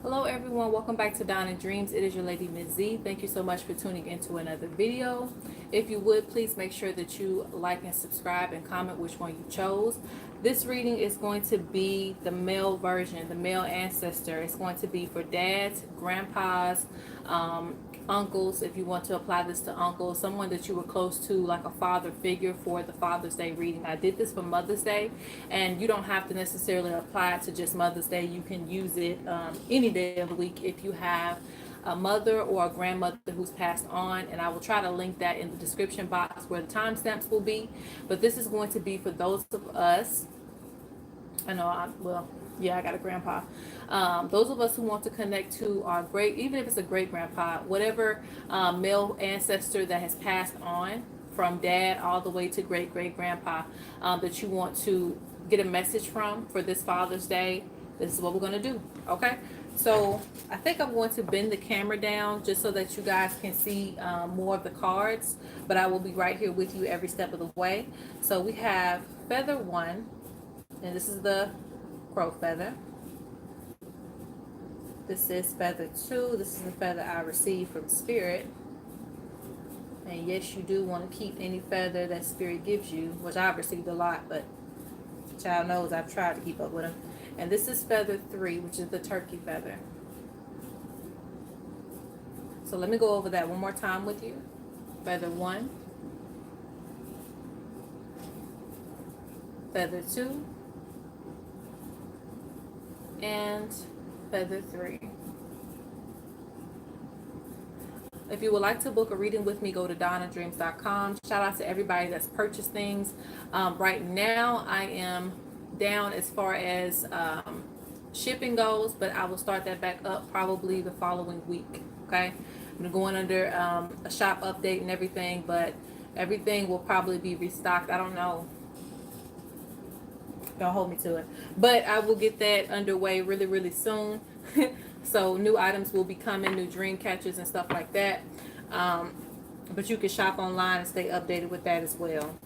Hello everyone, welcome back to Dawn and Dreams. It is your lady Ms.Z. Thank you so much for tuning into another video. If you would, please make sure that you like and subscribe and comment which one you chose. This reading is going to be the male version, the male ancestor. It's going to be for dads, grandpas, uncles, if you want to apply this to uncles, someone that you were close to, like a father figure for the Father's Day reading. I did this for Mother's Day, and you don't have to necessarily apply it to just Mother's Day. You can use it any day of the week if you have a mother or a grandmother who's passed on, and I will try to link that in the description box where the timestamps will be. But this is going to be for those of us, I got a grandpa. Those of us who want to connect to our great, even if it's a great grandpa, whatever male ancestor that has passed on from dad all the way to great great grandpa, that you want to get a message from for this Father's Day. This is what we're going to do. Okay. So I think I'm going to bend the camera down just so that you guys can see more of the cards, but I will be right here with you every step of the way. So we have feather 1, and this is the crow feather. This is feather 2. This is the feather I received from Spirit. And yes, you do want to keep any feather that Spirit gives you, which I've received a lot, but child knows I've tried to keep up with them. And this is feather 3, which is the turkey feather. So let me go over that one more time with you. Feather 1, feather 2, and feather 3. If you would like to book a reading with me, go to DonnaDreams.com. Shout out to everybody that's purchased things. Right now, I am down as far as shipping goes, but I will start that back up probably the following week. Okay, I'm going under a shop update and everything, but everything will probably be restocked. I don't know. Don't hold me to it, but I will get that underway really, really soon. So new items will be coming, new dream catchers and stuff like that. But you can shop online and stay updated with that as well.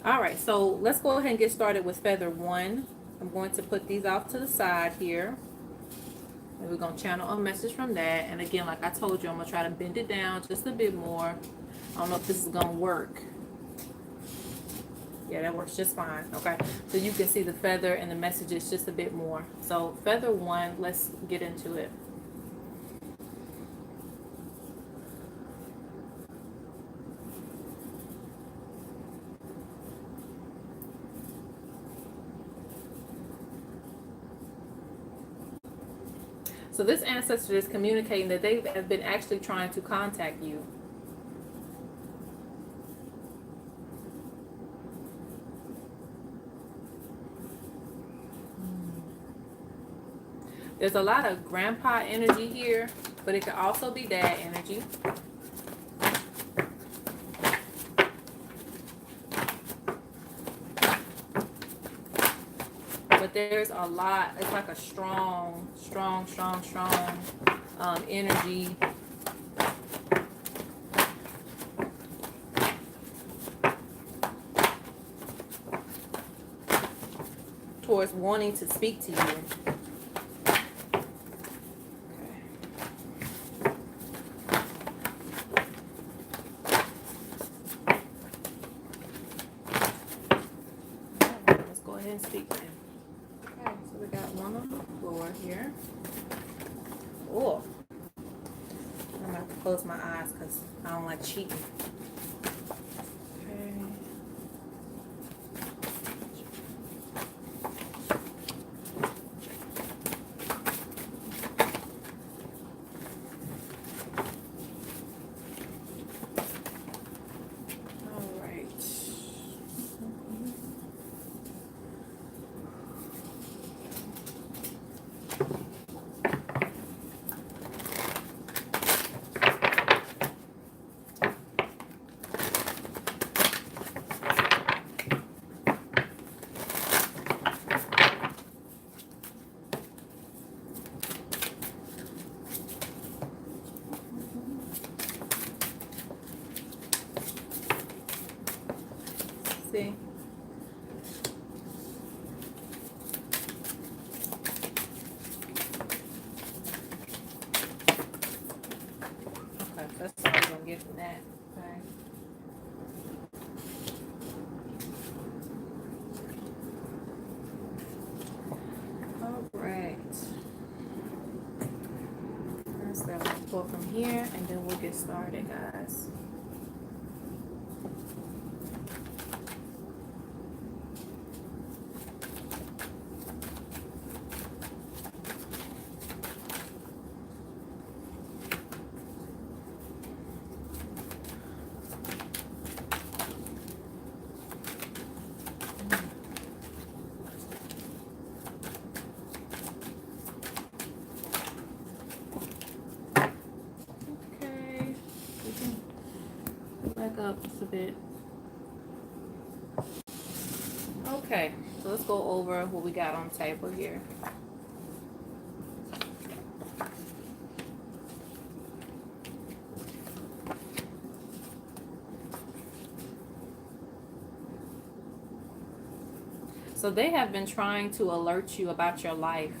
All right, so let's go ahead and get started with feather 1. I'm going to put these off to the side here, and we're going to channel a message from that. And again, like I told you, I'm going to try to bend it down just a bit more. I don't know if this is going to work. Yeah, that works just fine. Okay, so you can see the feather and the messages just a bit more. So feather 1, let's get into it. So this ancestor is communicating that they have been actually trying to contact you. There's a lot of grandpa energy here, but it could also be dad energy. But there's a lot, it's like a strong energy. Towards wanting to speak to you. And speak to him. Okay, so we got one on the floor here. Oh, I'm gonna have to close my eyes because I don't like cheating. Okay. All right. Pull from here, and then we'll get started, guys. Up just a bit. Okay, so let's go over what we got on the table here. So they have been trying to alert you about your life.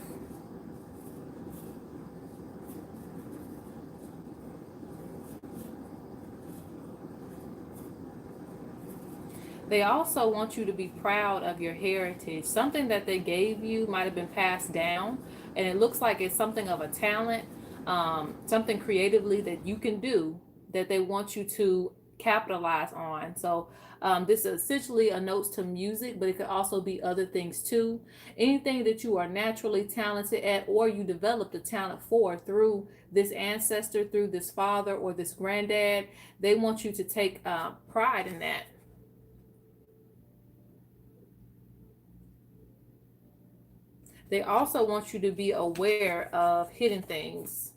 They also want you to be proud of your heritage. Something that they gave you might have been passed down, and it looks like it's something of a talent, something creatively that you can do that they want you to capitalize on. So this is essentially a note to music, but it could also be other things too. Anything that you are naturally talented at, or you developed a talent for through this ancestor, through this father or this granddad, they want you to take pride in that. They also want you to be aware of hidden things.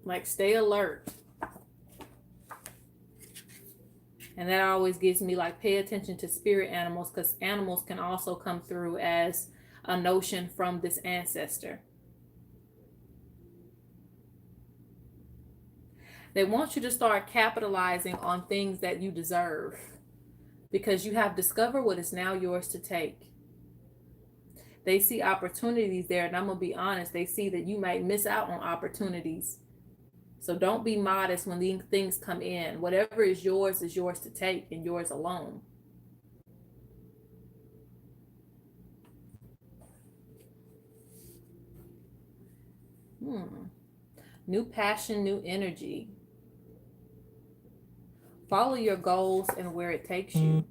Like stay alert. And that always gives me like pay attention to spirit animals, because animals can also come through as a notion from this ancestor. They want you to start capitalizing on things that you deserve, because you have discovered what is now yours to take. They see opportunities there, and I'm going to be honest, they see that you might miss out on opportunities. So don't be modest when these things come in. Whatever is yours to take, and yours alone. New passion, new energy. Follow your goals and where it takes you.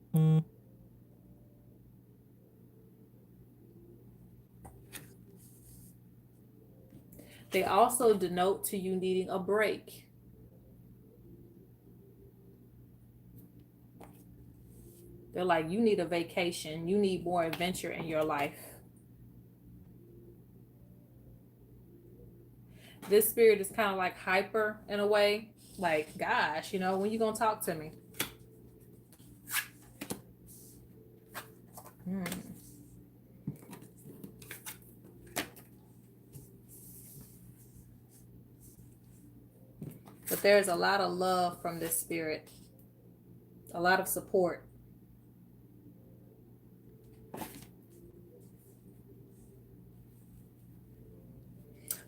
They also denote to you needing a break. They're like, you need a vacation. You need more adventure in your life. This spirit is kind of like hyper in a way. Like, gosh, you know, when you gonna talk to me? But there's a lot of love from this spirit. A lot of support.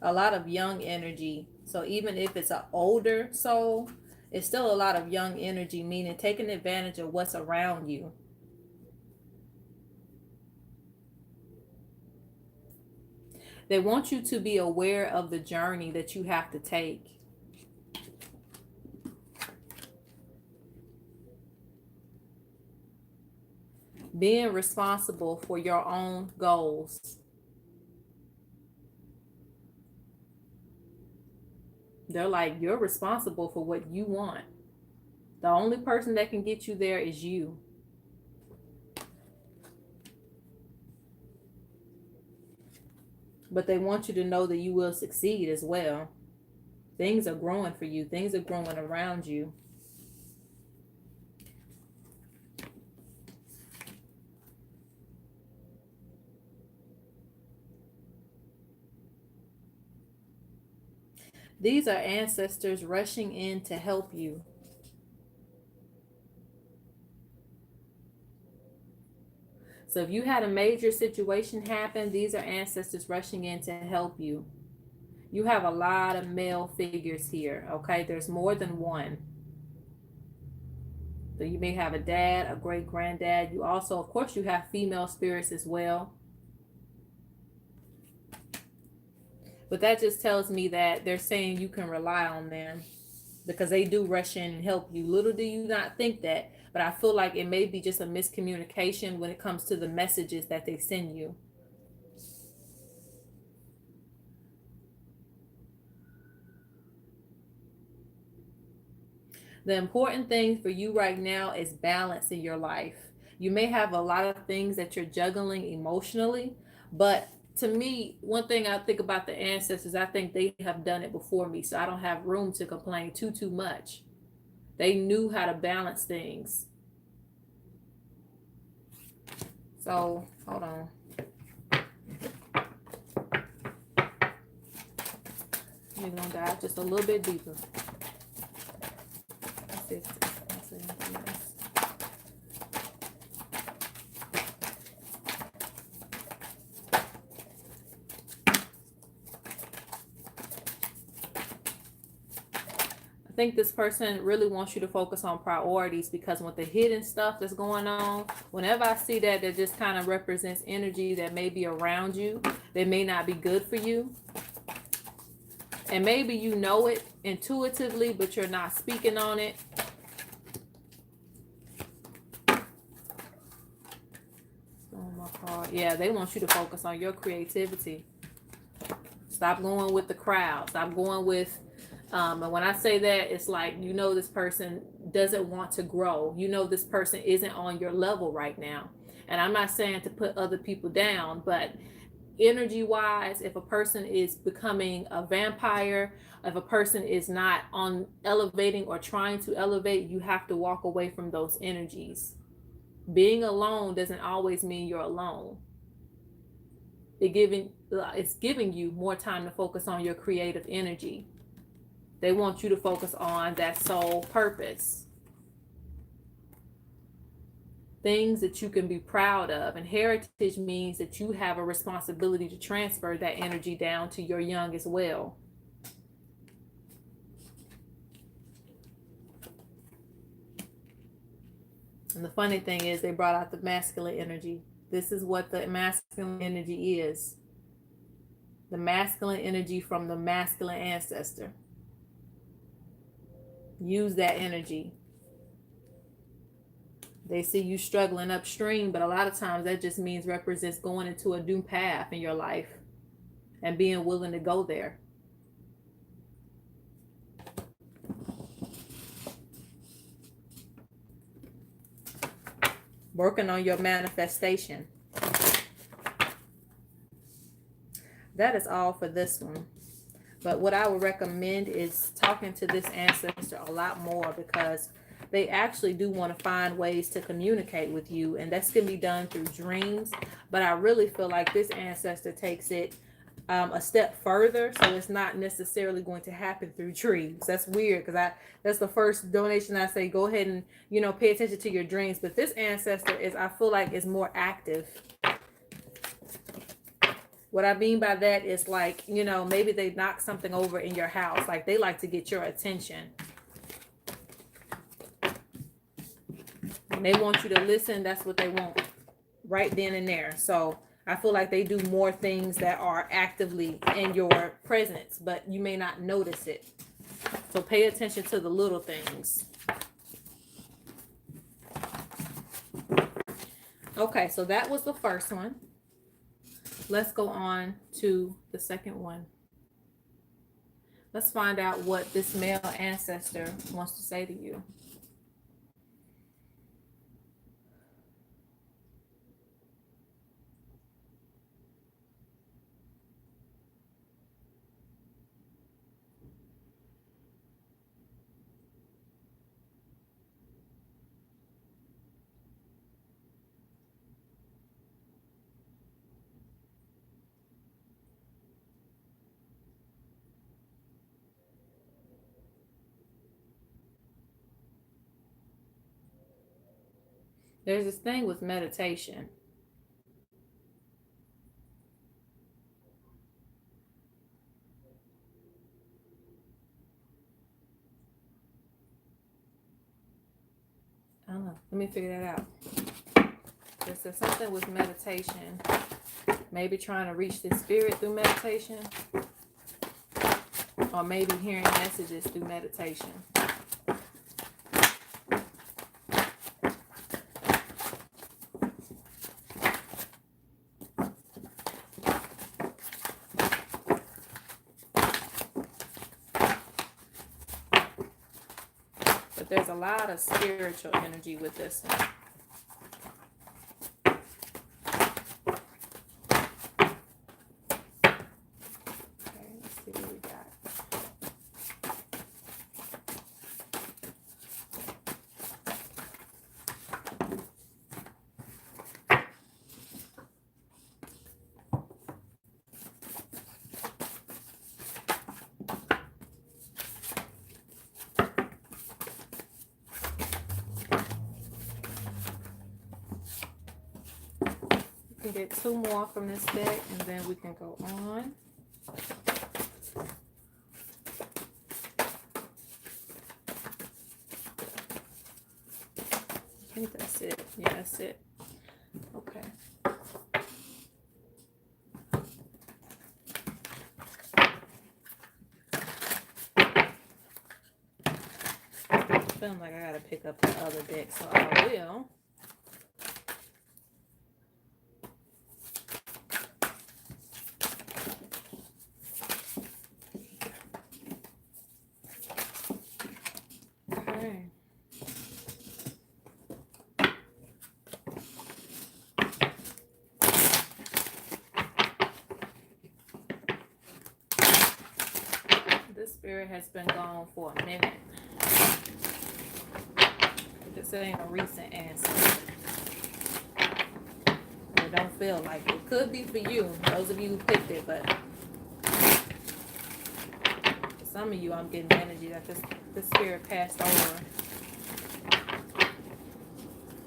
A lot of young energy. So even if it's an older soul, it's still a lot of young energy, meaning taking advantage of what's around you. They want you to be aware of the journey that you have to take. Being responsible for your own goals. They're like, you're responsible for what you want. The only person that can get you there is you. But they want you to know that you will succeed as well. Things are growing for you. Things are growing around you. These are ancestors rushing in to help you. So if you had a major situation happen, these are ancestors rushing in to help you. You have a lot of male figures here, okay? There's more than one. So you may have a dad, a great granddad. You also, of course, you have female spirits as well. But that just tells me that they're saying you can rely on them because they do rush in and help you. Little do you not think that, but I feel like it may be just a miscommunication when it comes to the messages that they send you. The important thing for you right now is balance in your life. You may have a lot of things that you're juggling emotionally, but to me, one thing I think about the ancestors, I think they have done it before me, so I don't have room to complain too much. They knew how to balance things. So, hold on. We're gonna dive just a little bit deeper. I think this person really wants you to focus on priorities, because with the hidden stuff that's going on, whenever I see that, that just kind of represents energy that may be around you, that may not be good for you. And maybe you know it intuitively, but you're not speaking on it. Yeah, they want you to focus on your creativity. Stop going with the crowd. Stop going with, and when I say that, it's like, you know, this person doesn't want to grow. You know, this person isn't on your level right now. And I'm not saying to put other people down, but energy wise, if a person is becoming a vampire, if a person is not on elevating or trying to elevate, you have to walk away from those energies. Being alone doesn't always mean you're alone. It's giving you more time to focus on your creative energy. They want you to focus on that soul purpose. Things that you can be proud of. And heritage means that you have a responsibility to transfer that energy down to your young as well. And the funny thing is, they brought out the masculine energy. This is what the masculine energy is. The masculine energy from the masculine ancestor. Use that energy. They see you struggling upstream, but a lot of times that just represents going into a new path in your life and being willing to go there. Working on your manifestation. That is all for this one. But what I would recommend is talking to this ancestor a lot more, because they actually do want to find ways to communicate with you. And that's going to be done through dreams. But I really feel like this ancestor takes it a step further. So it's not necessarily going to happen through dreams. That's weird, because that's the first donation I say, go ahead and, you know, pay attention to your dreams. But this ancestor I feel like is more active. What I mean by that is, like, you know, maybe they knock something over in your house. Like, they like to get your attention. When they want you to listen, that's what they want right then and there. So I feel like they do more things that are actively in your presence, but you may not notice it. So pay attention to the little things. Okay, so that was the first one. Let's go on to the second one. Let's find out what this male ancestor wants to say to you. There's this thing with meditation. I don't know. Let me figure that out. There's something with meditation. Maybe trying to reach the spirit through meditation. or maybe hearing messages through meditation. But there's a lot of spiritual energy with this one. Get 2 more from this deck and then we can go on. I think that's it. Yeah, that's it. Okay. Feeling like I gotta pick up the other deck, so I will. Spirit has been gone for a minute. This ain't a recent answer. It don't feel like it. It could be for you, those of you who picked it, but for some of you, I'm getting energy that this spirit passed over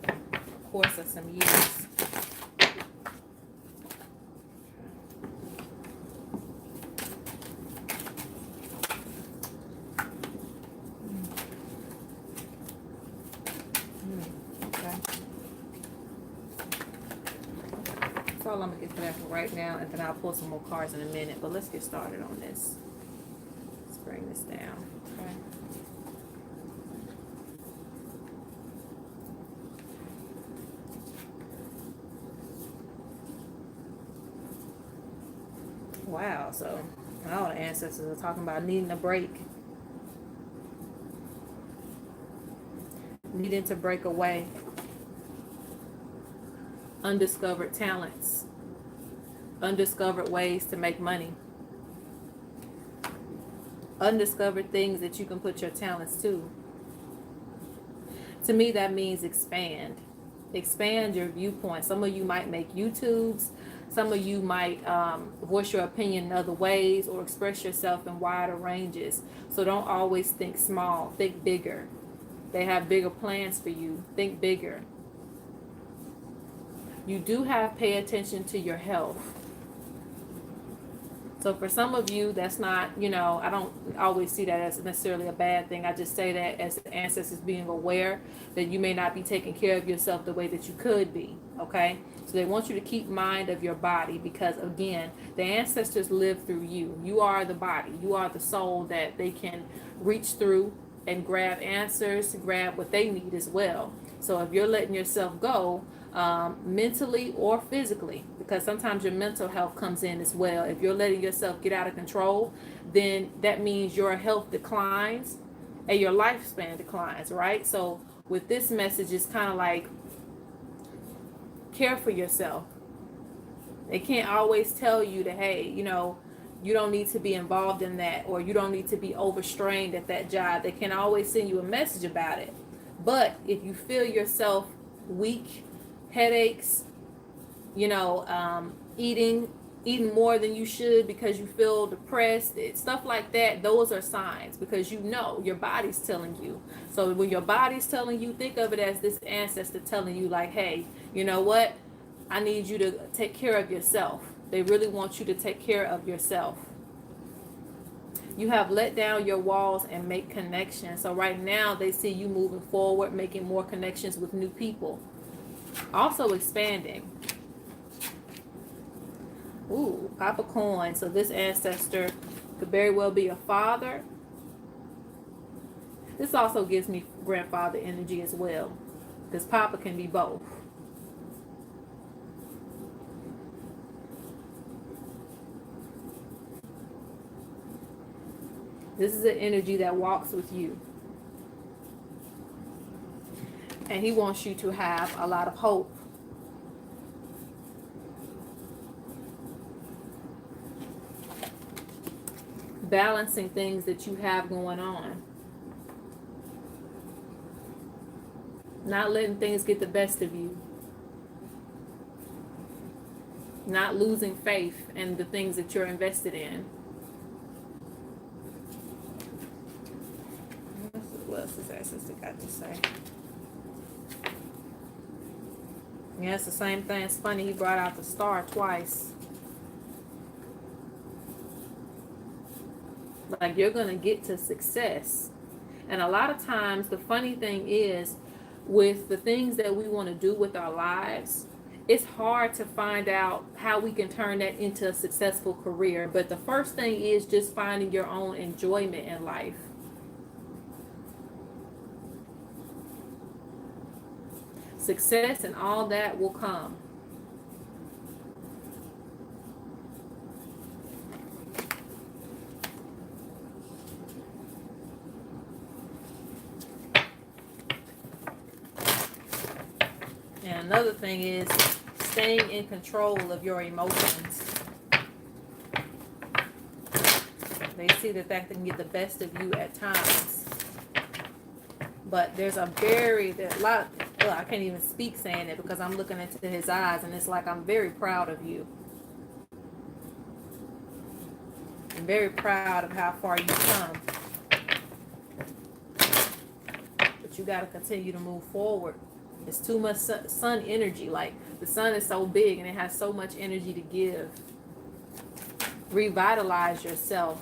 the course of some years. All I'm gonna get for that for right now, and then I'll pull some more cards in a minute, but let's get started on this. Let's bring this down. Okay. Wow, so all the ancestors are talking about needing a break, needing to break away. Undiscovered talents, undiscovered ways to make money, undiscovered things that you can put your talents to. To me, that means expand your viewpoint. Some of you might make YouTubes, some of you might voice your opinion in other ways or express yourself in wider ranges. So don't always think small, think bigger. They have bigger plans for you. Think bigger. You do have to pay attention to your health. So for some of you, that's not, I don't always see that as necessarily a bad thing. I just say that as the ancestors being aware that you may not be taking care of yourself the way that you could be, okay? So they want you to keep mind of your body because, again, the ancestors live through you. You are the body. You are the soul that they can reach through and grab answers, grab what they need as well. So if you're letting yourself go, mentally or physically, because sometimes your mental health comes in as well. If you're letting yourself get out of control, then that means your health declines and your lifespan declines, right? So with this message, it's kind of like care for yourself. They can't always tell you that, hey, you don't need to be involved in that, or you don't need to be overstrained at that job. They can always send you a message about it. But if you feel yourself weak, headaches, eating more than you should because you feel depressed, stuff like that, those are signs, because your body's telling you. So when your body's telling you, think of it as this ancestor telling you, like, hey, you know what, I need you to take care of yourself. They really want you to take care of yourself. You have let down your walls and make connections. So right now they see you moving forward, making more connections with new people. Also expanding. Ooh, pop a coin. So this ancestor Could very well be a father. This also gives me grandfather energy as well, because Papa can be both. This is an energy that walks with you. And he wants you to have a lot of hope. Balancing things that you have going on. Not letting things get the best of you. Not losing faith in the things that you're invested in. What else is that sister got to say? Yeah, it's the same thing. It's funny, he brought out the star twice. Like, you're going to get to success. And a lot of times, the funny thing is, with the things that we want to do with our lives, it's hard to find out how we can turn that into a successful career. But the first thing is just finding your own enjoyment in life. Success and all that will come. And another thing is staying in control of your emotions. They see that can get the best of you at times. But there's a lot, well, I can't even speak saying it because I'm looking into his eyes and it's like, I'm very proud of you. I'm very proud of how far you've come. But you got to continue to move forward. It's too much sun energy. Like, the sun is so big and it has so much energy to give. Revitalize yourself.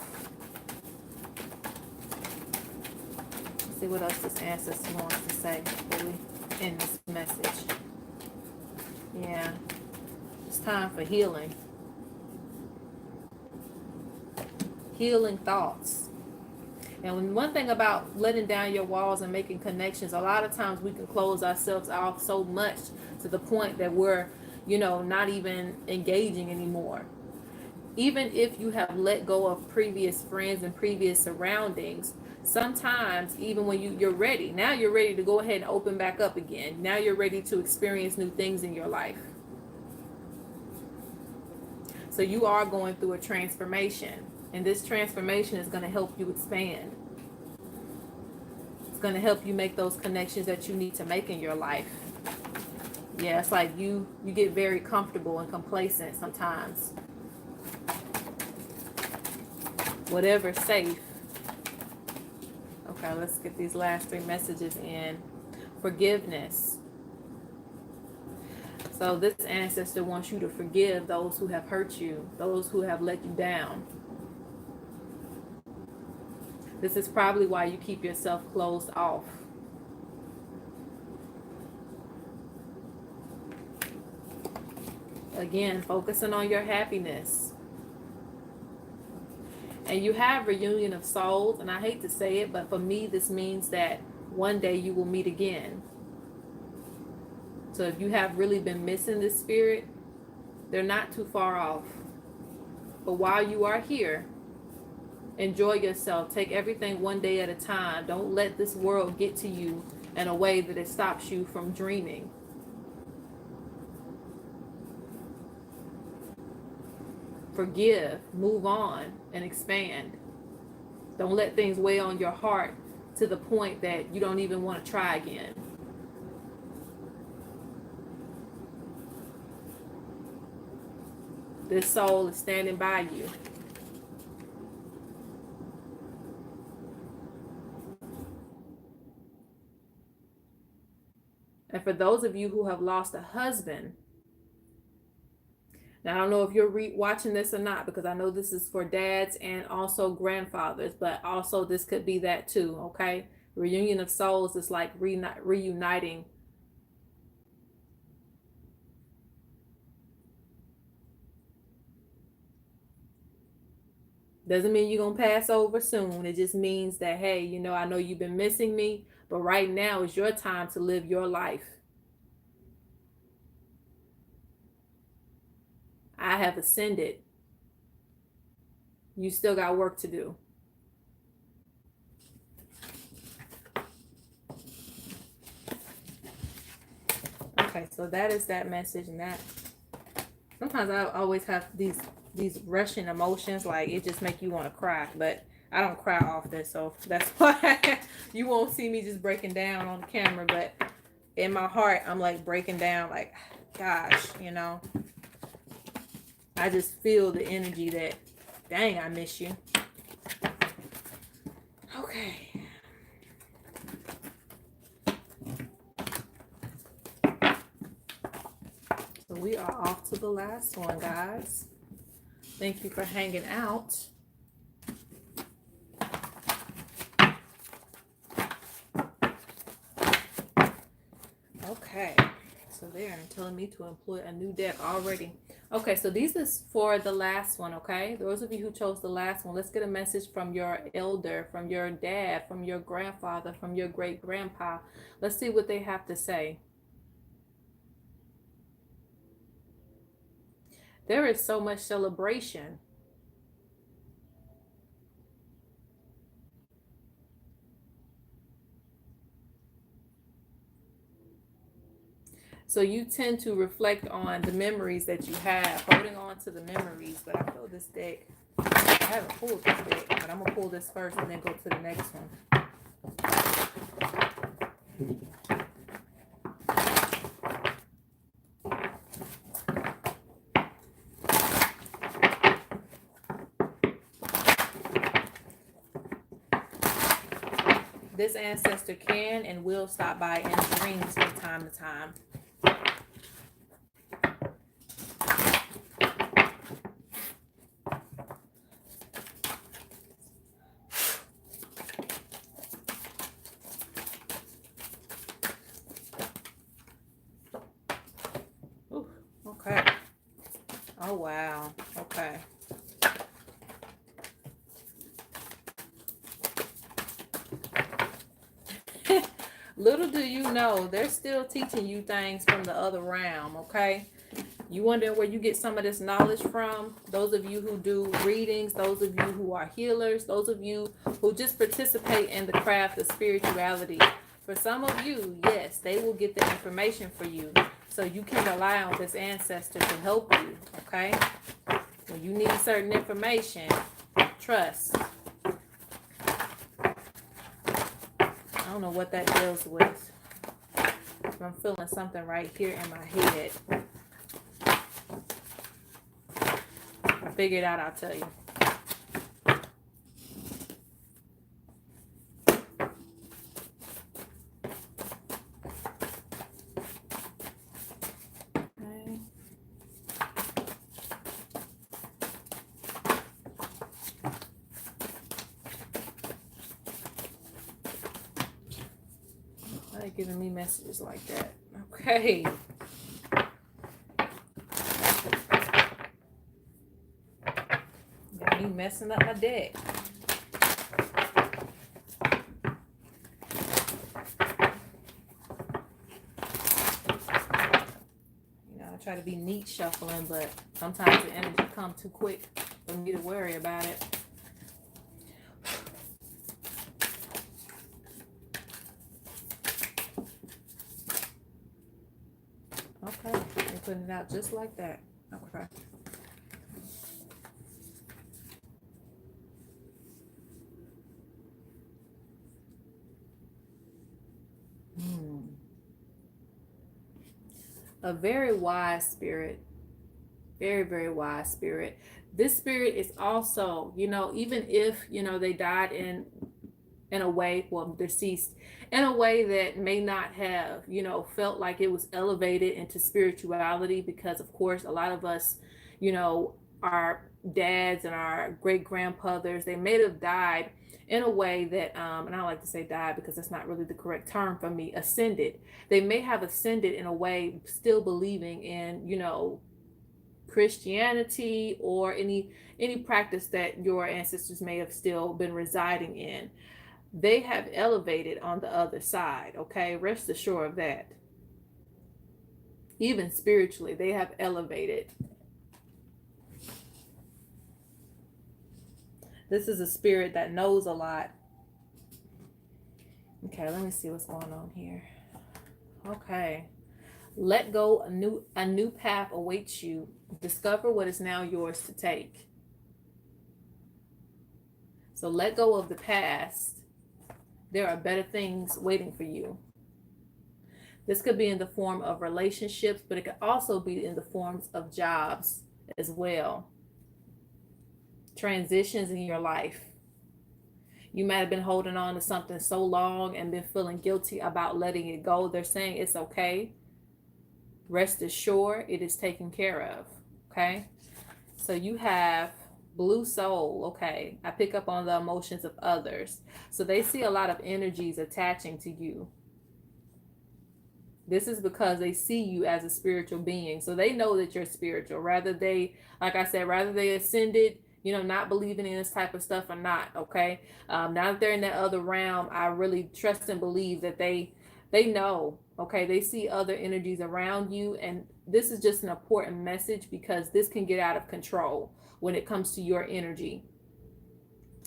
Let's see what else this ancestor wants to say before we end this message. Yeah. It's time for healing. Healing thoughts. And one thing about letting down your walls and making connections, a lot of times we can close ourselves off so much to the point that we're, not even engaging anymore. Even if you have let go of previous friends and previous surroundings, sometimes even when you're ready, now you're ready to go ahead and open back up again. Now you're ready to experience new things in your life. So you are going through a transformation. And this transformation is going to help you expand. It's going to help you make those connections that you need to make in your life. Yeah, it's like you get very comfortable and complacent sometimes. Whatever's safe. Okay, let's get these last 3 messages in. Forgiveness. So this ancestor wants you to forgive those who have hurt you, those who have let you down. This is probably why you keep yourself closed off. Again, focusing on your happiness. And you have reunion of souls, and I hate to say it, but for me, this means that one day you will meet again. So if you have really been missing this spirit, they're not too far off. But while you are here, enjoy yourself. Take everything one day at a time. Don't let this world get to you in a way that it stops you from dreaming. Forgive, move on, and expand. Don't let things weigh on your heart to the point that you don't even want to try again. This soul is standing by you. And for those of you who have lost a husband, now I don't know if you're watching this or not, because I know this is for dads and also grandfathers, but also this could be that too, okay? Reunion of souls is like reuniting. Doesn't mean you're going to pass over soon. It just means that, hey, you know, I know you've been missing me, but right now is your time to live your life. I have ascended. You still got work to do. Okay, so that is that message. And that sometimes I always have these rushing emotions, like it just make you want to cry, but I don't cry often, so that's why you won't see me just breaking down on the camera. But in my heart, I'm like breaking down, like, gosh, you know, I just feel the energy that, dang, I miss you. Okay. So we are off to the last one, guys. Thank you for hanging out. Okay. So they're telling me to employ a new deck already. Okay, so these is for the last one, okay? Those of you who chose the last one, let's get a message from your elder, from your dad, from your grandfather, from your great-grandpa. Let's see what they have to say. There is so much celebration. So you tend to reflect on the memories that you have, holding on to the memories. But I feel this deck, I haven't pulled this deck, but I'm going to pull this first and then go to the next one. This ancestor can and will stop by in dreams from time to time. Ooh, okay. Oh, wow. Okay. Little do you know, they're still teaching you things from the other realm, okay? You wondering where you get some of this knowledge from? Those of you who do readings, those of you who are healers, those of you who just participate in the craft of spirituality. For some of you, yes, they will get the information for you. So you can rely on this ancestor to help you, okay? When you need certain information, trust. I don't know what that deals with. I'm feeling something right here in my head. I figure it out, I'll tell you. Okay. Why are they giving me messages like that? Okay. Got me messing up my deck. You know, I try to be neat shuffling, but sometimes the energy comes too quick for me to worry about it. Okay, they're putting it out just like that. Okay. A very wise spirit. Very, very wise spirit. This spirit is also, you know, even if, you know, they died in a way, well, deceased, in a way that may not have, you know, felt like it was elevated into spirituality, because of course a lot of us, you know, our dads and our great grandfathers, they may have died in a way that and I don't like to say died because that's not really the correct term for me, ascended. They may have ascended in a way still believing in, you know, Christianity or any practice that your ancestors may have still been residing in. They have elevated on the other side, okay? Rest assured of that. Even spiritually, they have elevated. This is a spirit that knows a lot. Okay, let me see what's going on here. Okay. Let go, a new path awaits you. Discover what is now yours to take. So let go of the past. There are better things waiting for you. This could be in the form of relationships, but it could also be in the forms of jobs as well. Transitions in your life. You might have been holding on to something so long and been feeling guilty about letting it go. They're saying it's okay. Rest assured, it is taken care of. Okay. So you have blue soul. Okay. I pick up on the emotions of others. So they see a lot of energies attaching to you. This is because they see you as a spiritual being. So they know that you're spiritual. Rather they, like I said, rather they ascended, not believing in this type of stuff or not. Okay. Now that they're in that other realm, I really trust and believe that they know. Okay. They see other energies around you. And this is just an important message because this can get out of control when it comes to your energy.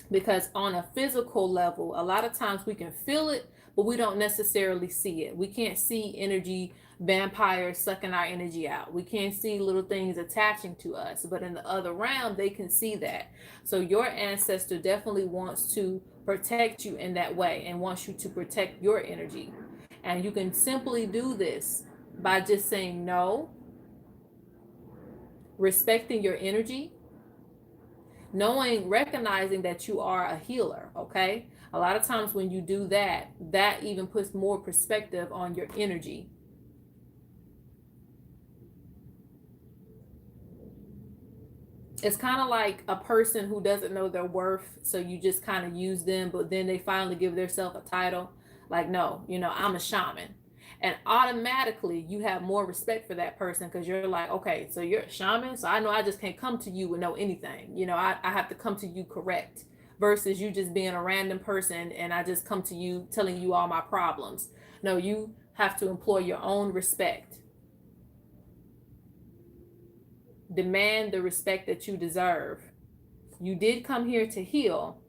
Because on a physical level, a lot of times we can feel it, but we don't necessarily see it. We can't see energy vampires sucking our energy out. We can't see little things attaching to us, but in the other realm, they can see that. So your ancestor definitely wants to protect you in that way and wants you to protect your energy. And you can simply do this by just saying no, respecting your energy, recognizing that you are a healer. Okay. A lot of times when you do that, that even puts more perspective on your energy. It's kind of like a person who doesn't know their worth. So you just kind of use them, but then they finally give themselves a title. Like, no, I'm a shaman. And automatically you have more respect for that person because you're like, okay, so you're a shaman. So I know I just can't come to you and know anything. I have to come to you correct versus you just being a random person and I just come to you telling you all my problems. No, you have to employ your own respect. Demand the respect that you deserve. You did come here to heal,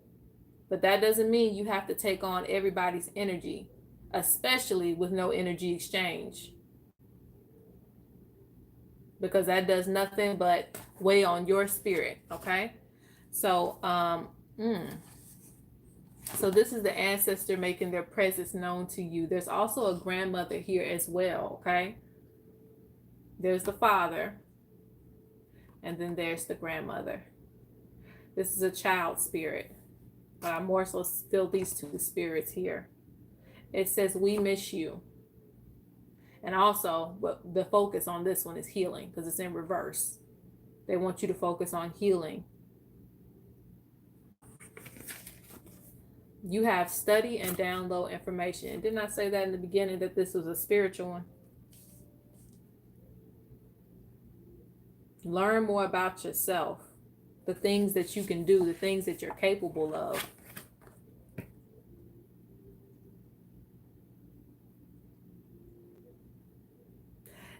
but that doesn't mean you have to take on everybody's energy, especially with no energy exchange, because that does nothing but weigh on your spirit. Okay. So so this is the ancestor making their presence known to you. There's also a grandmother here as well. Okay. There's the father and then there's the grandmother. This is a child spirit, but I more so feel these two spirits here. It says, we miss you. And also, the focus on this one is healing because it's in reverse. They want you to focus on healing. You have study and download information. Didn't I say that in the beginning that this was a spiritual one? Learn more about yourself, the things that you can do, the things that you're capable of.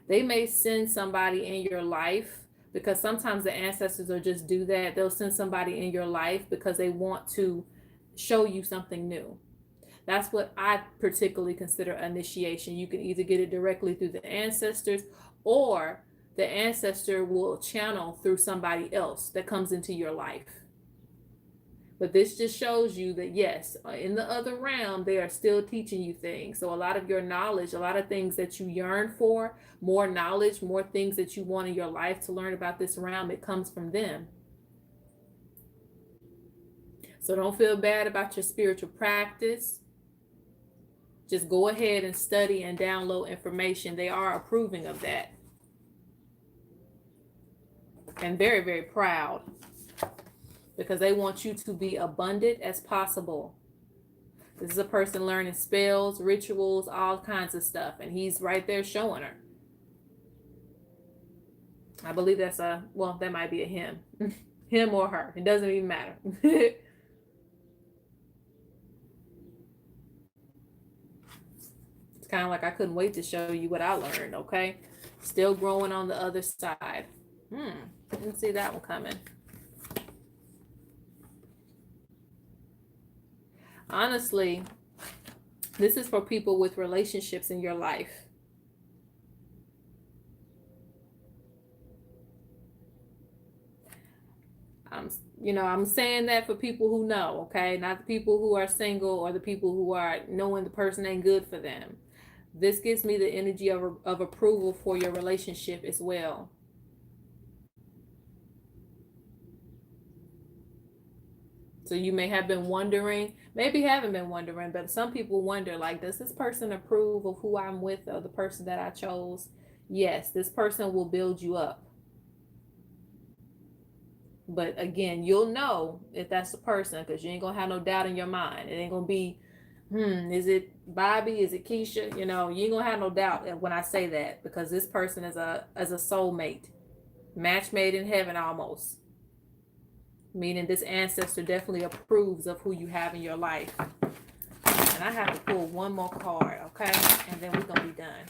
They may send somebody in your life because sometimes the ancestors will just do that. They'll send somebody in your life because they want to show you something new. That's what I particularly consider initiation. You can either get it directly through the ancestors or the ancestor will channel through somebody else that comes into your life. But this just shows you that, yes, in the other realm, they are still teaching you things. So a lot of your knowledge, a lot of things that you yearn for, more knowledge, more things that you want in your life to learn about this realm, it comes from them. So don't feel bad about your spiritual practice. Just go ahead and study and download information. They are approving of that. And very, very proud. Because they want you to be abundant as possible. This is a person learning spells, rituals, all kinds of stuff. And he's right there showing her. I believe that's well, that might be a him. Him or her. It doesn't even matter. It's kind of like I couldn't wait to show you what I learned, okay? Still growing on the other side. Didn't see that one coming. Honestly, this is for people with relationships in your life. I'm saying that for people who know, okay? Not the people who are single or the people who are knowing the person ain't good for them. This gives me the energy of approval for your relationship as well. So you may have been wondering, maybe haven't been wondering, but some people wonder, like, does this person approve of who I'm with or the person that I chose? Yes, this person will build you up. But again, you'll know if that's the person because you ain't gonna have no doubt in your mind. It ain't gonna be, is it Bobby? Is it Keisha? You ain't gonna have no doubt when I say that because this person is a soulmate, match made in heaven almost. Meaning this ancestor definitely approves of who you have in your life. And I have to pull one more card, okay? And then we're gonna be done.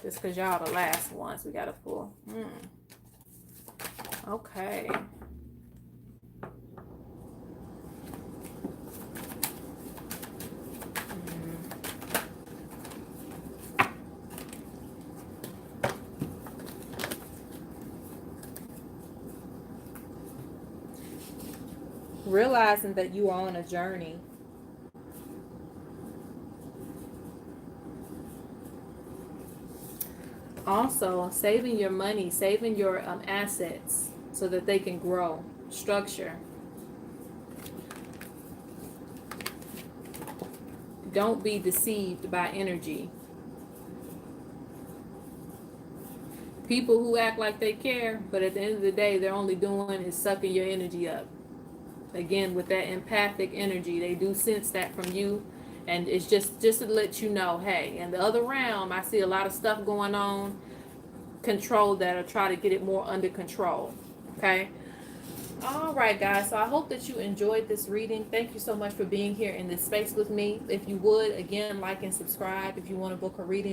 Just because y'all the last ones, we gotta pull. Okay. Realizing that you are on a journey. Also, saving your money, saving your assets so that they can grow. Structure. Don't be deceived by energy. People who act like they care, but at the end of the day, they're only doing is sucking your energy up. Again, with that empathic energy, they do sense that from you. And it's just to let you know, hey, in the other realm, I see a lot of stuff going on. Control that or try to get it more under control. Okay? All right, guys. So I hope that you enjoyed this reading. Thank you so much for being here in this space with me. If you would, again, like and subscribe. If you want to book a reading,